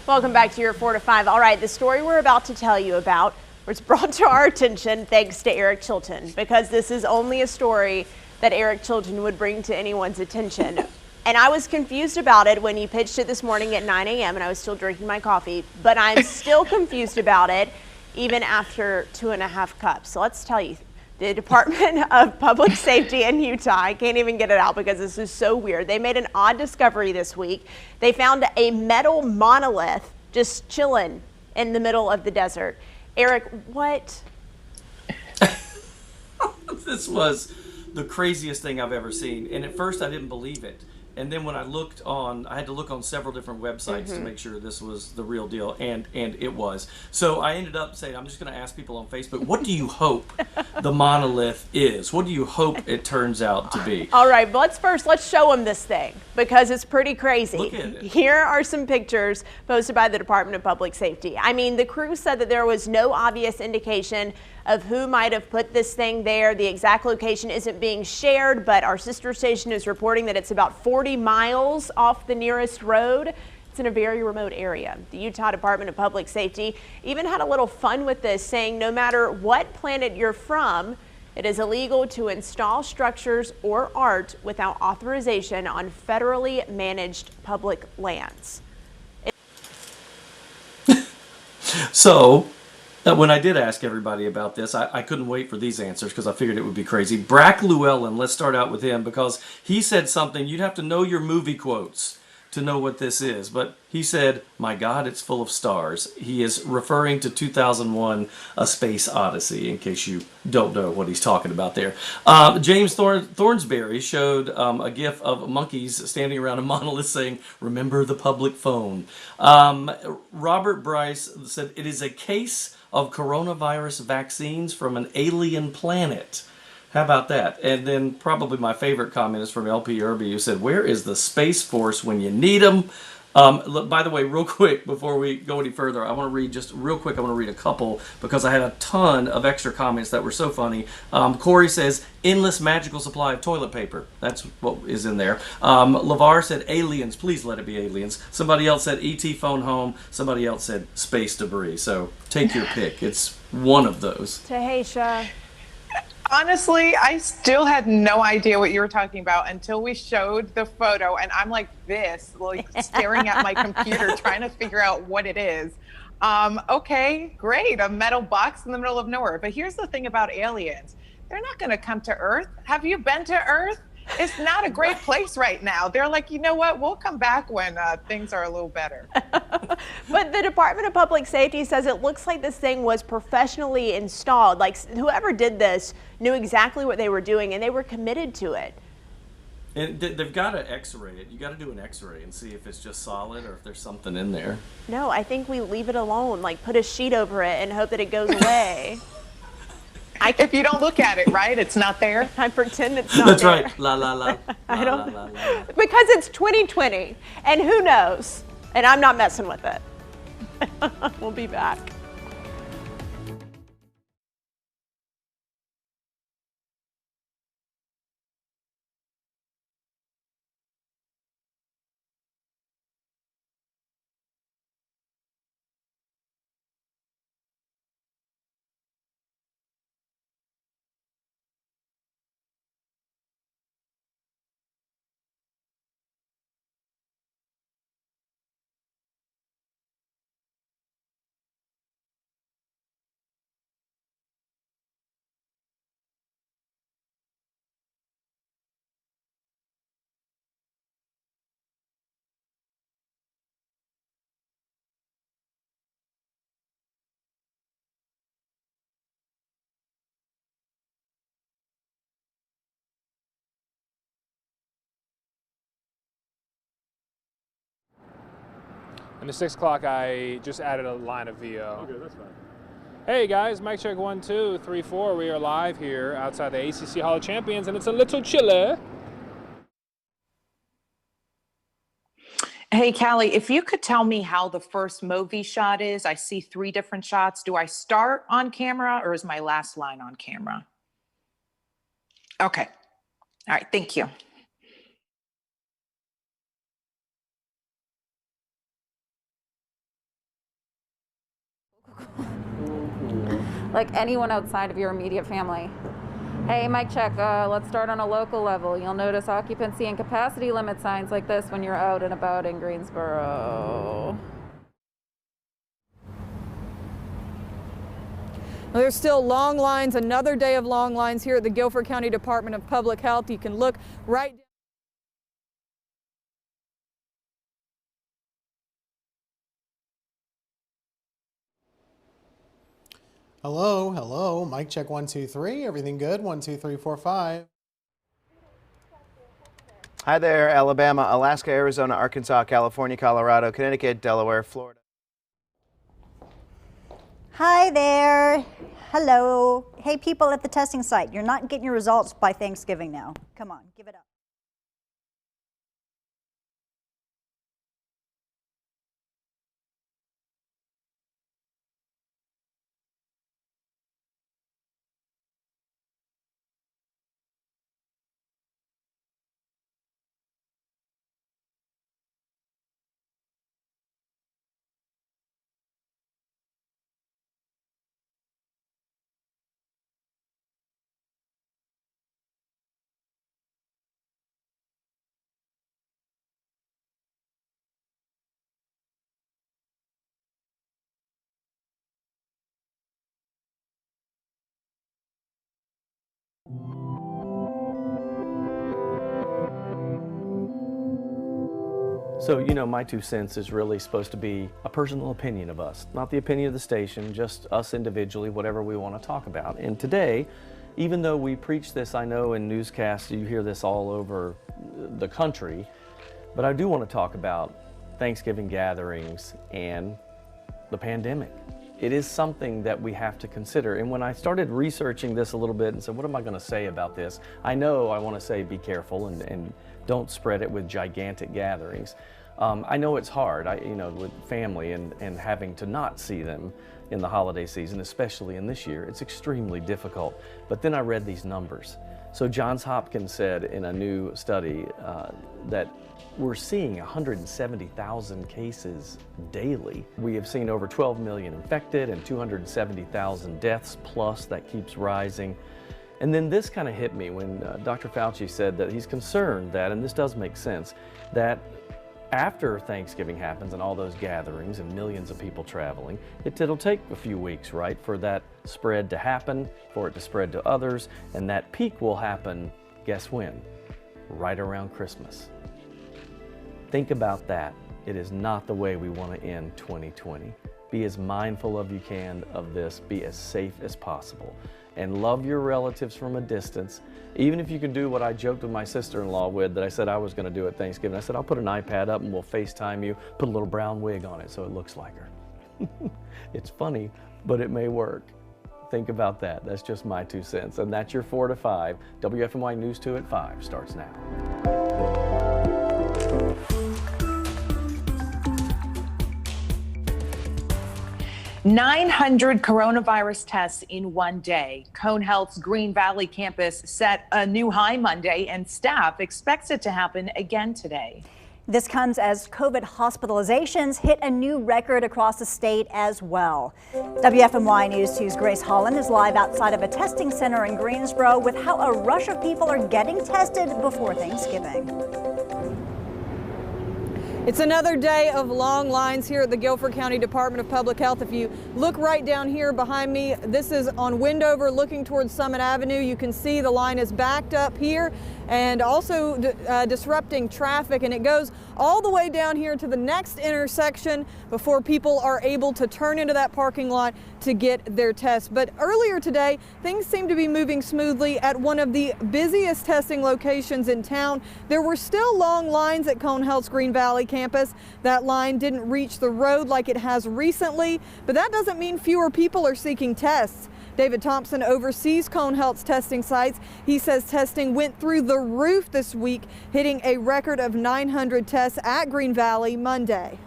Welcome back to your 4 to 5. All right, the story we're about to tell you about was brought to our attention thanks to Eric Chilton, because this is only a story that Eric Chilton would bring to anyone's attention. And I was confused about it when he pitched it this morning at 9 a.m. and I was still drinking my coffee, but I'm still confused about it even after 2.5 cups. So let's tell you The Department of Public Safety in Utah, I can't even get it out because this is so weird. They made an odd discovery this week. They found a metal monolith just chilling in the middle of the desert. Eric, what? This was the craziest thing I've ever seen. And at first I didn't believe it. And then when I looked on, I had to look on several different websites to make sure this was the real deal, and it was. So I ended up saying, I'm just going to ask people on Facebook, what do you hope the monolith is? What do you hope it turns out to be? All right, let's show them this thing because it's pretty crazy. Look at it. Here are some pictures posted by the Department of Public Safety. I mean, the crew said that there was no obvious indication of who might have put this thing there. The exact location isn't being shared, but our sister station is reporting that it's about 40 miles off the nearest road. It's in a very remote area. The Utah Department of Public Safety even had a little fun with this, saying no matter what planet you're from, it is illegal to install structures or art without authorization on federally managed public lands. So, when I did ask everybody about this, I couldn't wait for these answers because I figured it would be crazy. Brack Llewellyn, let's start out with him because he said something. You'd have to know your movie quotes to know what this is. But he said, my God, it's full of stars. He is referring to 2001, A Space Odyssey, in case you don't know what he's talking about there. James Thornsberry showed a gif of monkeys standing around a monolith saying, remember the public phone. Robert Bryce said, it is a case of coronavirus vaccines from an alien planet. How about that? And then probably my favorite comment is from LP Irby, who said, where is the Space Force when you need them? Look, by the way, real quick, before we go any further, I want to read just real quick, I want to read a couple because I had a ton of extra comments that were so funny. Corey says, endless magical supply of toilet paper. That's what is in there. LeVar said, aliens, please let it be aliens. Somebody else said, E.T. phone home. Somebody else said, space debris. So take your pick. It's one of those. Taheshah. Honestly, I still had no idea what you were talking about until we showed the photo, and I'm like this, like staring at my computer trying to figure out what it is. Okay, great, a metal box in the middle of nowhere. But here's the thing about aliens. They're not going to come to Earth. Have you been to Earth? It's not a great place right now. They're like, you know what? We'll come back when things are a little better. But the Department of Public Safety says it looks like this thing was professionally installed. Like whoever did this knew exactly what they were doing and they were committed to it. And they've got to x-ray it. You got to do an x-ray and see if it's just solid or if there's something in there. No, I think we leave it alone. Like put a sheet over it and hope that it goes away. If you don't look at it, right? It's not there. I pretend it's not That's there. right. La la la. I La, don't. la, la, la. Because it's 2020, and who knows? And I'm not messing with it. We'll be back. And the 6 o'clock, I just added a line of VO. Okay, that's fine. Hey guys, mic check 1, 2, 3, 4. We are live here outside the ACC Hall of Champions, and it's a little chilly. Hey, Callie, if you could tell me how the first movie shot is. I see 3 different shots. Do I start on camera or is my last line on camera? Okay. All right, thank you. Like anyone outside of your immediate family. Hey, mic check, let's start on a local level. You'll notice occupancy and capacity limit signs like this when you're out and about in Greensboro. Well, there's still long lines, another day of long lines here at the Guilford County Department of Public Health. You can look right down. Hello, hello. Mic check 1, 2, 3. Everything good? 1, 2, 3, 4, 5. Hi there, Alabama, Alaska, Arizona, Arkansas, California, Colorado, Connecticut, Delaware, Florida. Hi there. Hello. Hey, people at the testing site, you're not getting your results by Thanksgiving now. Come on, give it up. So, you know, my 2 cents is really supposed to be a personal opinion of us, not the opinion of the station, just us individually, whatever we want to talk about. And today, even though we preach this, I know in newscasts you hear this all over the country, but I do want to talk about Thanksgiving gatherings and the pandemic. It is something that we have to consider. And when I started researching this a little bit and said, what am I going to say about this? I know I want to say be careful and don't spread it with gigantic gatherings. I know it's hard, with family and having to not see them in the holiday season, especially in this year. It's extremely difficult. But then I read these numbers. So Johns Hopkins said in a new study that we're seeing 170,000 cases daily. We have seen over 12 million infected and 270,000 deaths plus. That keeps rising. And then this kind of hit me when Dr. Fauci said that he's concerned that, and this does make sense, that after Thanksgiving happens and all those gatherings and millions of people traveling, it'll take a few weeks, right, for that spread to happen, for it to spread to others, and that peak will happen, guess when? Right around Christmas. Think about that. It is not the way we want to end 2020. Be as mindful of you can of this, be as safe as possible, and love your relatives from a distance. Even if you can do what I joked with my sister-in-law with, that I said I was going to do at Thanksgiving. I said, I'll put an iPad up and we'll FaceTime you, put a little brown wig on it so it looks like her. It's funny, but it may work. Think about that. That's just my 2 cents. And that's your 4 to 5. WFMY News 2 at 5 starts now. 900 coronavirus tests in one day. Cone Health's Green Valley campus set a new high Monday, and staff expects it to happen again today. This comes as COVID hospitalizations hit a new record across the state as well. WFMY News 2's Grace Holland is live outside of a testing center in Greensboro with how a rush of people are getting tested before Thanksgiving. It's another day of long lines here at the Guilford County Department of Public Health. If you look right down here behind me, this is on Windover looking towards Summit Avenue. You can see the line is backed up here and also disrupting traffic, and it goes all the way down here to the next intersection before people are able to turn into that parking lot to get their test. But earlier today, things seem to be moving smoothly at one of the busiest testing locations in town. There were still long lines at Cone Health's Green Valley campus. That line didn't reach the road like it has recently, but that doesn't mean fewer people are seeking tests. David Thompson oversees Cone Health's testing sites. He says testing went through the roof this week, hitting a record of 900 tests at Green Valley Monday.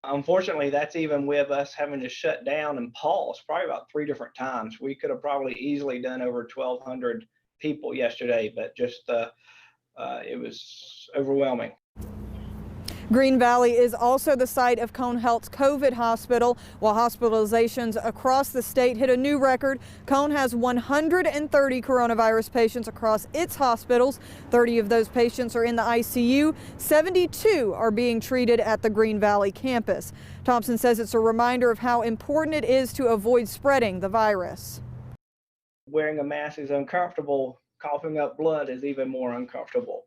Unfortunately, that's even with us having to shut down and pause probably about 3 different times. We could have probably easily done over 1,200 people yesterday, but just it was overwhelming. Green Valley is also the site of Cone Health's COVID hospital. While hospitalizations across the state hit a new record, Cone has 130 coronavirus patients across its hospitals. 30 of those patients are in the ICU. 72 are being treated at the Green Valley campus. Thompson says it's a reminder of how important it is to avoid spreading the virus. Wearing a mask is uncomfortable. Coughing up blood is even more uncomfortable.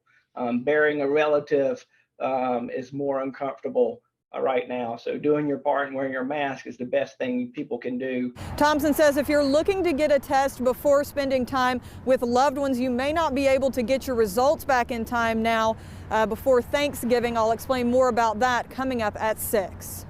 Burying a relative is more uncomfortable right now. So doing your part and wearing your mask is the best thing people can do. Thompson says if you're looking to get a test before spending time with loved ones, you may not be able to get your results back in time now before Thanksgiving. I'll explain more about that coming up at 6.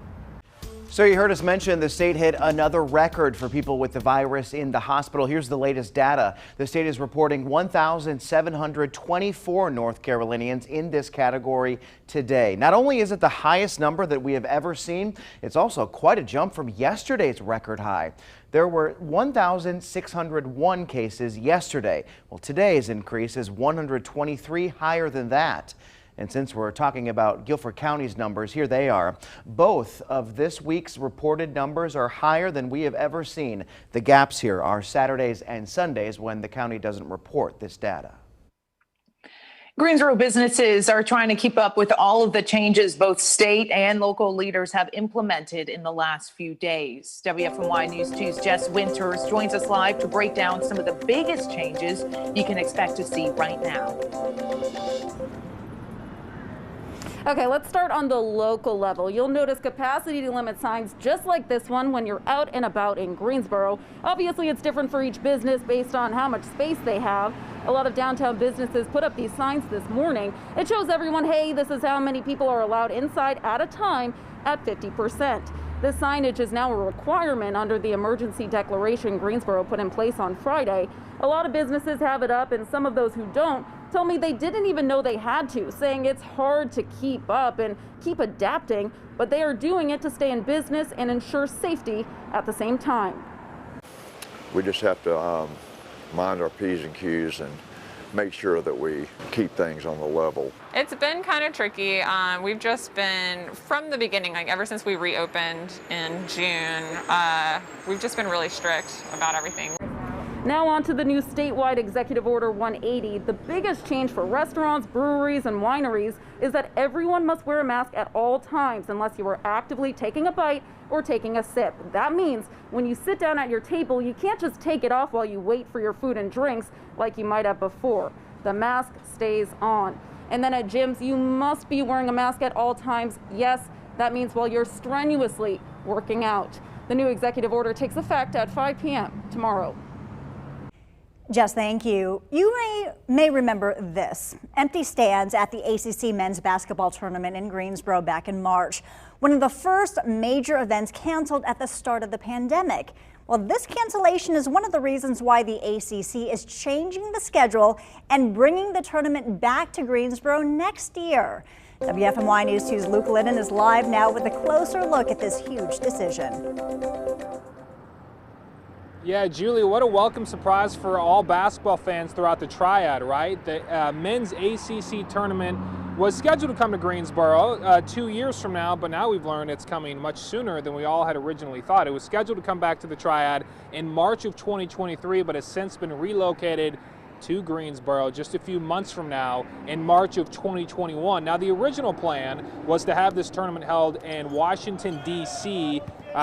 So you heard us mention the state hit another record for people with the virus in the hospital. Here's the latest data. The state is reporting 1,724 North Carolinians in this category today. Not only is it the highest number that we have ever seen, it's also quite a jump from yesterday's record high. There were 1,601 cases yesterday. Well, today's increase is 123 higher than that. And since we're talking about Guilford County's numbers, here they are. Both of this week's reported numbers are higher than we have ever seen. The gaps here are Saturdays and Sundays when the county doesn't report this data. Greensboro businesses are trying to keep up with all of the changes both state and local leaders have implemented in the last few days. WFMY News 2's Jess Winters joins us live to break down some of the biggest changes you can expect to see right now. Okay, let's start on the local level. You'll notice capacity limit signs just like this one when you're out and about in Greensboro. Obviously, it's different for each business based on how much space they have. A lot of downtown businesses put up these signs this morning. It shows everyone, hey, this is how many people are allowed inside at a time at 50%. This signage is now a requirement under the emergency declaration Greensboro put in place on Friday. A lot of businesses have it up, and some of those who don't told me they didn't even know they had to, saying it's hard to keep up and keep adapting, but they are doing it to stay in business and ensure safety at the same time. We just have to mind our P's and Q's and make sure that we keep things on the level. It's been kind of tricky. We've just been, from the beginning, like ever since we reopened in June, we've just been really strict about everything. Now on to the new statewide Executive Order 180. The biggest change for restaurants, breweries, and wineries is that everyone must wear a mask at all times unless you are actively taking a bite or taking a sip. That means when you sit down at your table, you can't just take it off while you wait for your food and drinks like you might have before. The mask stays on. And then at gyms, you must be wearing a mask at all times. Yes, that means while you're strenuously working out. The new executive order takes effect at 5 p.m. tomorrow. Jess, thank you. You may remember this. Empty stands at the ACC men's basketball tournament in Greensboro back in March. One of the first major events canceled at the start of the pandemic. Well, this cancellation is one of the reasons why the ACC is changing the schedule and bringing the tournament back to Greensboro next year. WFMY News 2's Luke Linden is live now with a closer look at this huge decision. Yeah, Julie, what a welcome surprise for all basketball fans throughout the Triad, right? The men's ACC tournament was scheduled to come to Greensboro 2 years from now, but now we've learned it's coming much sooner than we all had originally thought. It was scheduled to come back to the Triad in March of 2023, but has since been relocated to Greensboro just a few months from now in March of 2021. Now, the original plan was to have this tournament held in Washington, D.C.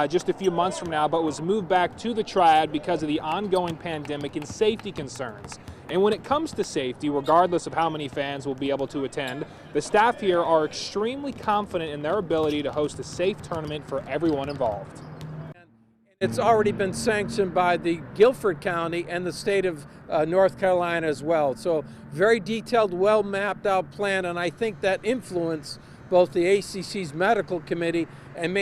Just a few months from now, but was moved back to the Triad because of the ongoing pandemic and safety concerns. And when it comes to safety, regardless of how many fans will be able to attend, the staff here are extremely confident in their ability to host a safe tournament for everyone involved. It's already been sanctioned by the Guilford County and the state of North Carolina as well. So very detailed, well mapped out plan, and I think that influenced both the ACC's medical committee and